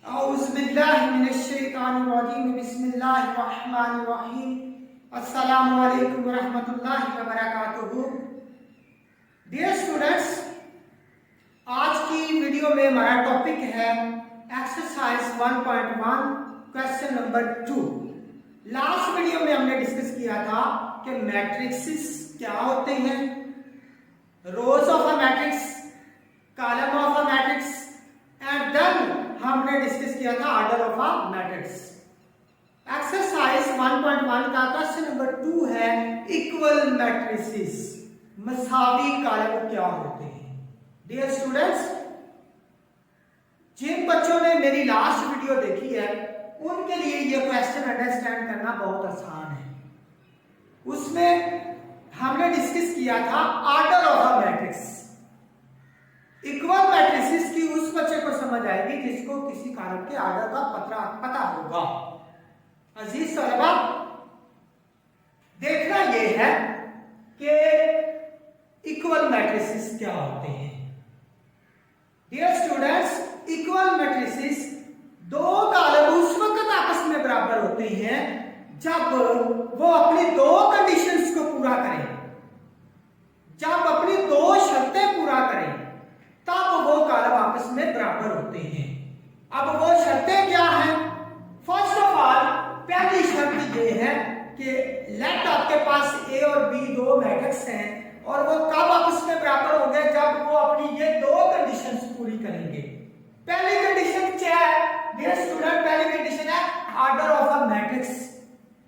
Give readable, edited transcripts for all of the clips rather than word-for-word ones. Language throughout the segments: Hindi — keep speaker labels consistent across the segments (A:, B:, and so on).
A: औज़ुबिल्लाहिमिनश्शैतानिर्रजीम बिस्मिल्लाहिर्रहमानिर्रहीम अस्सलामु अलैकुम वरहमतुल्लाहि वबरकातुहू। डियर स्टूडेंट्स, आज की वीडियो में हमारा टॉपिक है exercise 1.1 question number 2। Last video में हमने डिस्कस किया था कि मैट्रिक्सेस क्या होते हैं, rows of a matrix, column of a matrix, and then हमने डिस्कस किया था order of a matrix. Exercise 1.1 का क्वेश्चन नंबर 2 है इक्वल मैट्रिसेस, मसावी कॉलम क्या होते हैं। डियर स्टूडेंट्स, जिन बच्चों ने मेरी लास्ट वीडियो देखी है उनके लिए यह क्वेश्चन अंडरस्टैंड करना बहुत आसान है। उसमें हमने डिस्कस किया था order of a matrix. Equal matrices की उस बच्चे को समझ आएगी जिसको किसी कॉलम के ऑर्डर का पता होगा। अजीज तलबा, देखना यह है कि इक्वल मैट्रिसेस क्या होते हैं। डियर स्टूडेंट्स, इक्वल मैट्रिसेस दो कॉलम उस वक्त आपस में बराबर होते हैं जब वो अपनी दो कंडीशंस को पूरा करें, जब अपनी दो शर्तें पूरा करें, तब वो कॉलम आपस में बराबर होते हैं। अब वो शर्तें क्या हैं? फर्स्ट ऑफ ऑल, पहली शर्त ये है कि लेट आपके पास ए और बी दो मैट्रिक्स हैं और वो कब आपस में बराबर होंगे? जब वो अपनी ये दो कंडीशंस पूरी करेंगे। पहली कंडीशन क्या है डियर स्टूडेंट? पहली कंडीशन है order of a matrix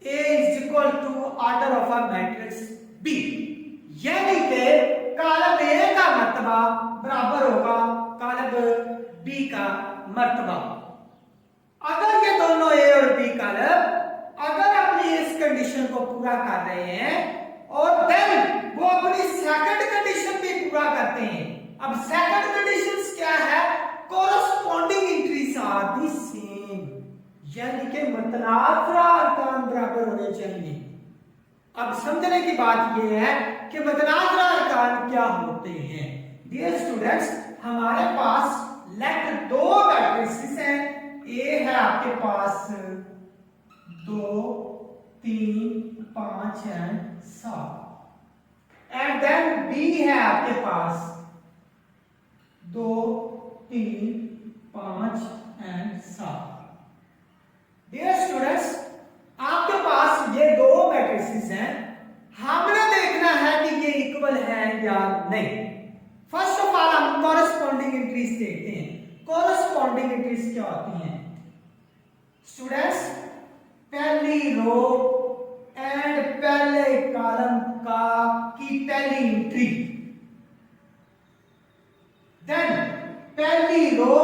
A: A is equal to order of a matrix B, यानी कि कॉलम ए का मर्तबा बराबर होगा कॉलम बी का मर्तबा। अगर ये दोनों ए और बी कॉलम अगर अपनी इस कंडीशन को पूरा कर रहे हैं और देन वो अपनी सेकंड कंडीशन भी पूरा करते हैं। अब सेकंड कंडीशंस क्या है? Corresponding entries are the same, यानी कि मुतनाज़िरा अरकान बराबर होने चाहिए। अब समझने की बात यह है कि मुतनाज़िरा अरकान क्या होते हैं। डियर स्टूडेंट्स, हमारे पास लेट दो मैट्रिसेस हैं। ए है आपके पास 2, 3, 5 एंड 7, एंड देन बी है आपके पास 2, 3, 5 एंड 7। डियर स्टूडेंट्स, आपके पास ये दो मैट्रिसेस हैं, हमने देखना है कि ये इक्वल है या नहीं। फर्स्ट ऑफ ऑल हम कॉरस्पॉन्डिंग इंट्रीज देखते हैं। कॉरस्पॉन्डिंग इंट्रीज क्या होती हैं स्टूडेंट्स? पहली रो एंड पहले कॉलम का की पहली एंट्री, देन पहली रो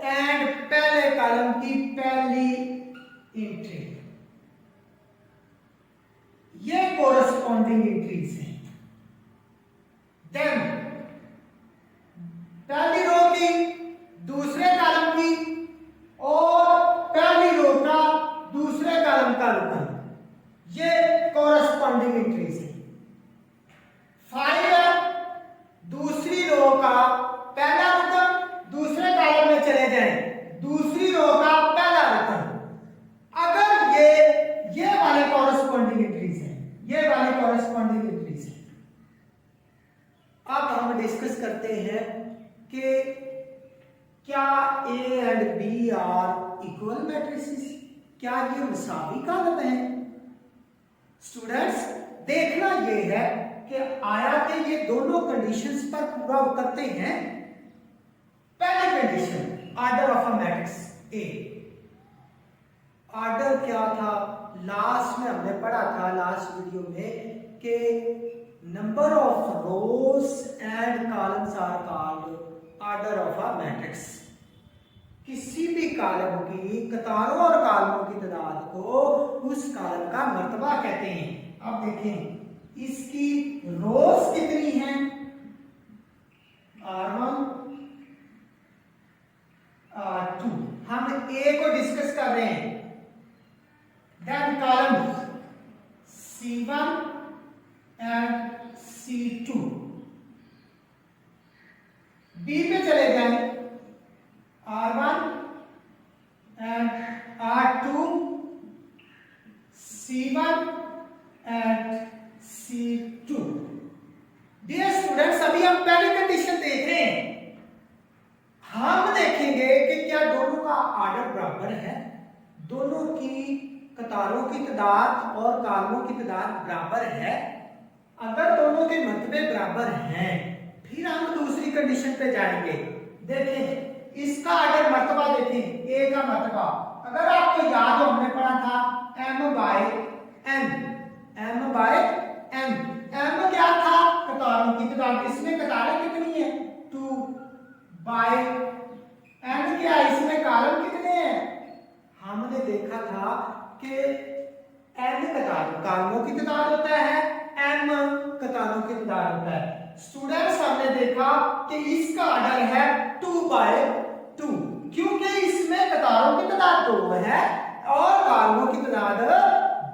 A: एंड पहले कॉलम की पहली एंट्री, ये कोरस्पॉन्डिंग एंट्रीज हैं। देन पहली रो की दूसरे कॉलम की और पहली रो का दूसरे कॉलम का रुकन, ये कोरस्पॉन्डिंग एंट्रीज है। 5 है, दूसरी रो का पहला रुकन दूसरे कॉलम में चले जाए, दूसरी रो का पहला रुकन। अगर ये वाले कोरस्पॉन्डिंग एंट्रीज हैं, ये वाले कोरस्पॉन्डिंग एंट्रीज हैं। अब हम डिस्कस करते हैं कि क्या A and B are equal matrices, क्या ये मुसावी कॉलम है? स्टूडेंट्स, देखना यह है कि आया कि ये दोनों कंडीशंस पर पूरा उतरते हैं। पहली condition order of a matrix A, order क्या था? लास्ट में हमने पढ़ा था लास्ट वीडियो में कि number of rows and columns are called order of a matrix. किसी भी कॉलम की कतारों और कॉलमों की तादाद को उस कॉलम का मर्तबा कहते हैं। अब देखें इसकी रोज कितनी हैं? R1 R2, हम ए को डिस्कस कर रहे हैं। Then column C1 and C2, B पे चले जाएं R1 आर्डर बराबर है, दोनों की कतारों की तादाद और कॉलमों की तादाद बराबर है, अगर दोनों के मर्तबे बराबर हैं, फिर हम दूसरी कंडीशन पे जाएंगे। देखें इसका आर्डर मर्तबा, देखें ए का मर्तबा, अगर आपको याद हो हमने पढ़ा था m बाय n, m क्या था, कतारों की तादाद, इसमें कतारें कितनी है 2 बाय n क्या है, इसमें कॉलम कितने हैं, हमने देखा था कि n कॉलमों की तादाद होता है, m कतारों की तादाद होता है। स्टूडेंट्स हमने देखा कि इसका आर्डर है 2 बाय 2, क्योंकि इसमें कतारों की तादाद 2 है और कॉलमों की तादाद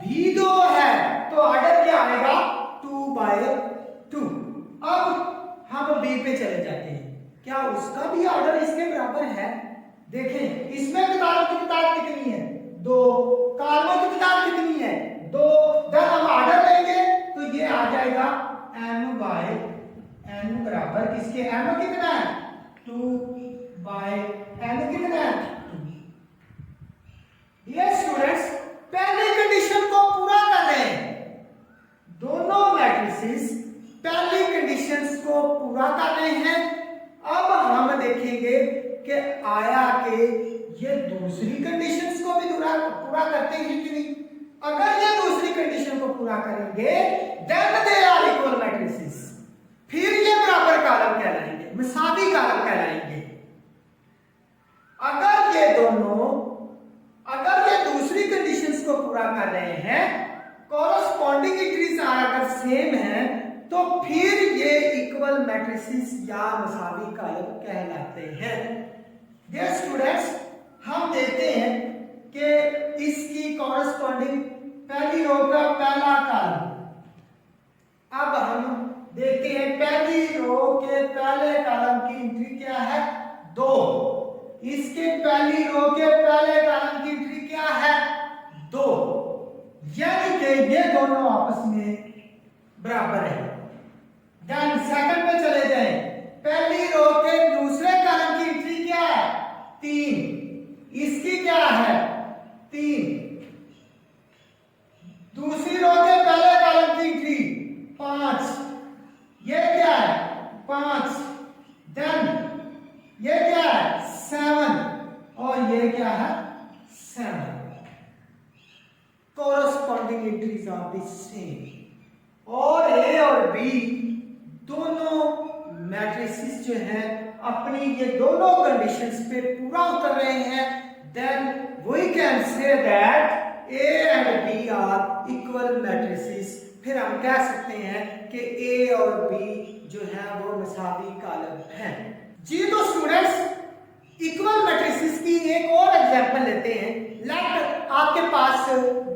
A: भी 2 है, तो आर्डर क्या आएगा 2 बाय 2। अब हम बी पे चले जाते हैं, क्या उसका भी आर्डर इसके बराबर है, देखें इसमें कतारों की तादाद कितनी है 2, कॉलमों की तादाद कितनी है 2, जब हम आर्डर लेंगे तो ये आ जाएगा m बाय n बराबर किसके, m कितना है 2 बाय n कितना है 2। ये स्टूडेंट्स पहली कंडीशन को पूरा कर रहे हैं, दोनों मैट्रिसेस पहली कंडीशंस को पूरा कर रहे हैं। अब हम देखेंगे कि आया कि ये दूसरी कंडीशंस को भी पूरा करते हैं कि नहीं, अगर ये दूसरी कंडीशन को पूरा करेंगे then they are equal matrices, फिर ये बराबर कॉलम कहलाएंगे, मुसावी कॉलम कहलाएंगे। अगर ये दोनों, अगर ये दूसरी कंडीशंस को पूरा कर रहे हैं, कॉरस्पॉन्डिंग इंट्रीज अगर सेम है, तो फिर ये इक्वल मैट्रिसेस या मुसावी कॉलम कहलाते हैं। डियर स्टूडेंट्स, हम देखते हैं कि इसकी कॉरस्पॉन्डिंग पहली रो का पहला कॉलम, अब हम देखते हैं पहली रो के पहले कॉलम की एंट्री क्या है 2, इसके पहली रो के पहले कॉलम की एंट्री क्या है 2, यानी कि ये दोनों आपस में बराबर है। देन सेकंड पे चले जाएं, पहली रो के दूसरे कॉलम की एंट्री क्या है 3, इसकी क्या है 3, दूसरी रो के पहले कॉलम की एंट्री 5, ये क्या है 5, देन ये क्या है 7 और ये क्या है 7, corresponding entries are the same. और ए और बी दोनों मैट्रिसेस जो हैं अपनी ये दोनों कंडीशंस पे पूरा उतर रहे हैं, then we can say that A and B are equal matrices. फिर हम कह सकते हैं कि ए और बी जो है वो मुसावी कॉलम हैं। जी तो स्टूडेंट्स इक्वल मैट्रिसेस की एक और एग्जांपल लेते हैं। लेट आपके पास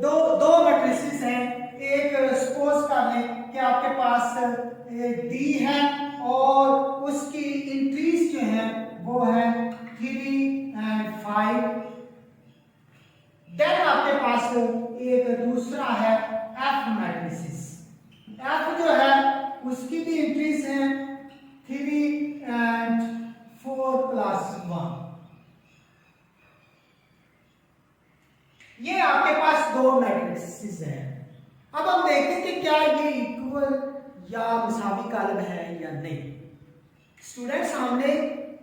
A: दो मैट्रिसेस हैं, एक सपोज कर लें कि आपके पास डी है और उसकी इंट्रीज जो है वो है 3 and 5। देन आपके पास एक दूसरा है एफ मैट्रिसेस, एफ जो है उसकी भी इंट्रीज हैं 3 and 4 plus 1। ये आपके पास दो मैट्रिसेस हैं। अब हम देखते हैं कि क्या ये इक्वल या मुसावी कॉलम है या नहीं। स्टूडेंट्स हमने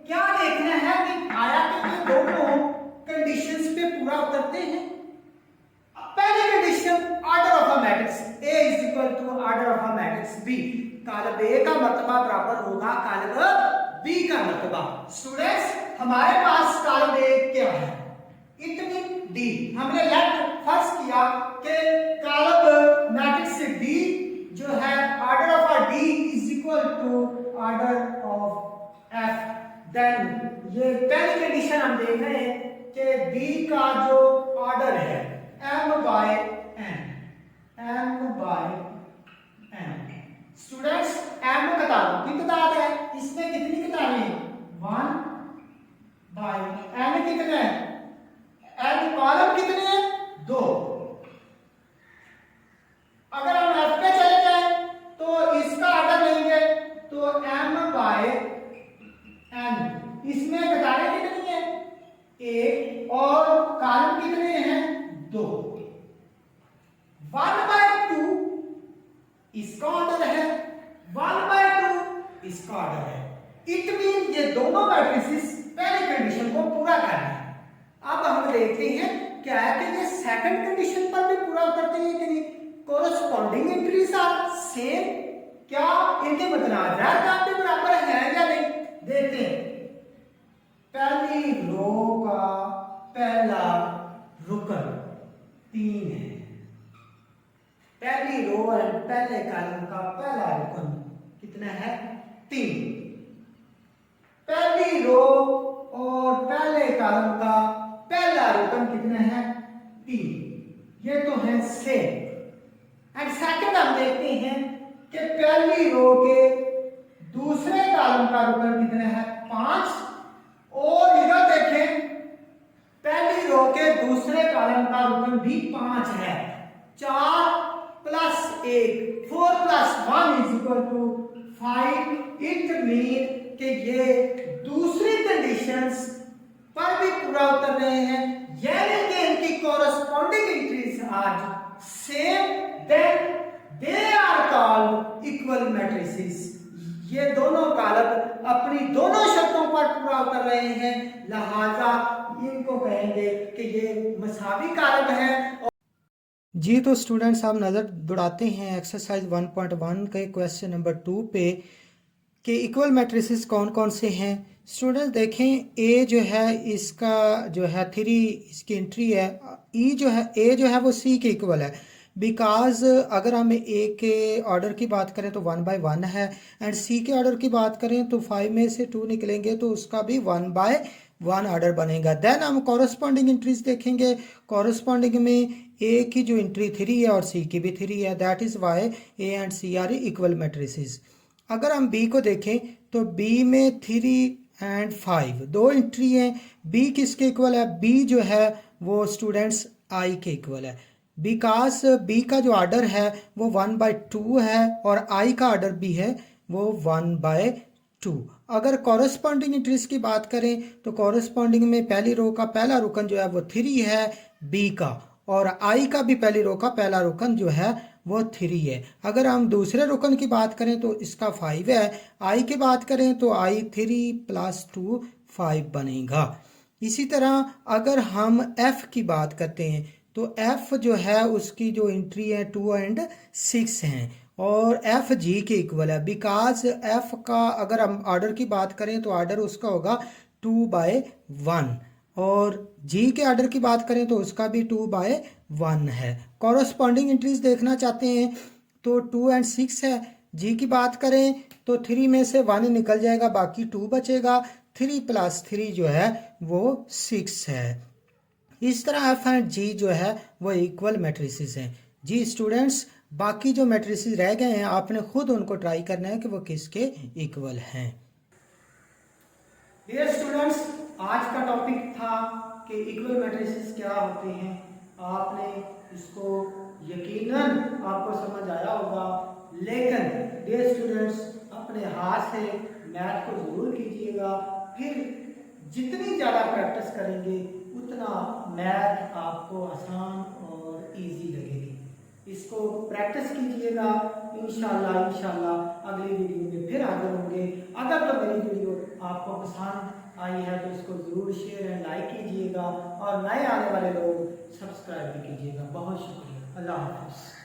A: क्या देखना है कि आया कि ये दोनों कंडीशंस पे पूरा उतरते हैं। पहली condition order of a matrix A is equal to order of a matrix B, column A का मर्तबा बराबर होगा कॉलम B का मर्तबा। स्टूडेंट्स हमारे पास कॉलम A क्या है, इट मीन D। हमने लेट फर्ज किया कि कॉलम मैट्रिक्स D जो है order of a D is equal to order of F। Then ये पहली कंडीशन हम देख रहे हैं कि D का जो ऑर्डर है m by n। Students m कतारों की तादाद है, इसमें कितनी कतारें हैं 1 by n कितने हैं, n कॉलम कितने हैं 2। अगर हम f पे चले जाएं तो इसका ऑर्डर लेंगे तो m by n, इसमें कतारें कितनी है 1 इसका ऑर्डर है। इट मीन ये दोनों मैट्रिसेस पहली कंडीशन को पूरा कर रहे हैं। अब हम देखते हैं क्या है कि ये सेकंड कंडीशन पर भी पूरा उतरते हैं कि नहीं। कोरस्पॉन्डिंग एंट्रीज आर सेम, क्या इनके मतनाज़ात आपके बराबर हैं या नहीं, देखते हैं। पहली रो का पहला रुकन 3 है, पहली रो एंड पहले कॉलम का पहला रुकन कितना है 3। पहली रो और पहले कॉलम का पहला रुकन कितना है 3, ये तो है सेम। एंड सेकंड हम देखते हैं कि पहली रो के दूसरे कॉलम का रुकन कितना है 5, और इधर देखें पहली रो के दूसरे कॉलम का रुकन भी 5 है। 4 + 1 4 + 1 = 5। इट मीन कि ये दूसरी कंडीशंस पर भी पूरा उतर रहे हैं, यानी कि इनकी corresponding entries are same, then they are called equal matrices. ये दोनों कॉलम अपनी दोनों शर्तों पर पूरा उतर रहे हैं, लिहाजा इनको कहेंगे कि ये मसावी कॉलम है। जी तो स्टूडेंट्स आप नज़र दौड़ाते हैं एक्सरसाइज 1.1 के क्वेश्चन नंबर 2 पे कि इक्वल मैट्रिसेस कौन कौन से हैं। स्टूडेंट्स देखें ए जो है इसका जो है 3 इसकी एंट्री है, ई जो है ए जो है वो सी के इक्वल है, बिकॉज अगर हम ए के ऑर्डर की बात करें तो 1/1 है, एंड सी के ऑर्डर की बात करें तो 5 में से 2 निकलेंगे तो उसका भी 1/1 ऑर्डर बनेगा। देन हम कॉरस्पॉन्डिंग एंट्रीज देखेंगे। कॉरस्पॉन्डिंग में ए की जो एंट्री 3 है और सी की भी 3 है, that is why A and C are equal matrices. अगर हम बी को देखें तो बी में 3 एंड 5 दो एंट्री हैं। बी किसके इक्वल है, बी जो है वो स्टूडेंट्स आई के इक्वल है, बिकॉज बी का जो ऑर्डर है वो 1/2 है और आई का ऑर्डर भी है वो 1/2। अगर कॉरस्पॉन्डिंग एंट्रीज की बात करें तो कॉरस्पॉन्डिंग में पहली रो का पहला रुकन जो है वो 3 है बी का, और आई का भी पहली रो का पहला रुकन जो है वो 3 है। अगर हम दूसरे रुकन की बात करें तो इसका 5 है। आई की बात करें तो आई 3 + 2 5 बनेगा। इसी तरह अगर हम एफ की बात करते हैं तो एफ जो है उसकी जो एंट्री है 2 एंड 6 हैं, और एफ जी के इक्वल है, बिकॉज एफ का अगर हम ऑर्डर की बात करें तो ऑर्डर उसका होगा 2/1, और जी के ऑर्डर की बात करें तो उसका भी 2/1 है। कॉरस्पॉन्डिंग एंट्रीज देखना चाहते हैं तो 2 एंड 6 है। जी की बात करें तो 3 में से 1 निकल जाएगा, बाकी 2 बचेगा। 3 + 3 जो है वो 6 है। इस तरह एफ एंड जी जो है वो इक्वल मैट्रिसेस हैं। जी स्टूडेंट्स, बाकी जो मैट्रिसेस रह गए हैं आपने खुद उनको ट्राई करना है कि वो किसके इक्वल हैं। डियर स्टूडेंट्स, आज का टॉपिक था कि इक्वल मैट्रिसेस क्या होते हैं। आपने इसको यकीनन आपको समझ आया होगा, लेकिन डियर स्टूडेंट्स अपने हाथ से मैथ को ज़रूर कीजिएगा, फिर जितनी ज़्यादा प्रैक्टिस करेंगे उतना मैथ आपको आसान और इजी लगेगी। इसको प्रैक्टिस कीजिएगा, इंशाल्लाह अगली वीडियो में फिर हाजिर होंगे। अगर तो मेरी वीडियो आपको पसंद आई है तो इसको ज़रूर शेयर एंड लाइक कीजिएगा, और नए आने वाले लोग सब्सक्राइब भी कीजिएगा। बहुत शुक्रिया। अल्लाह हाफ़िज़।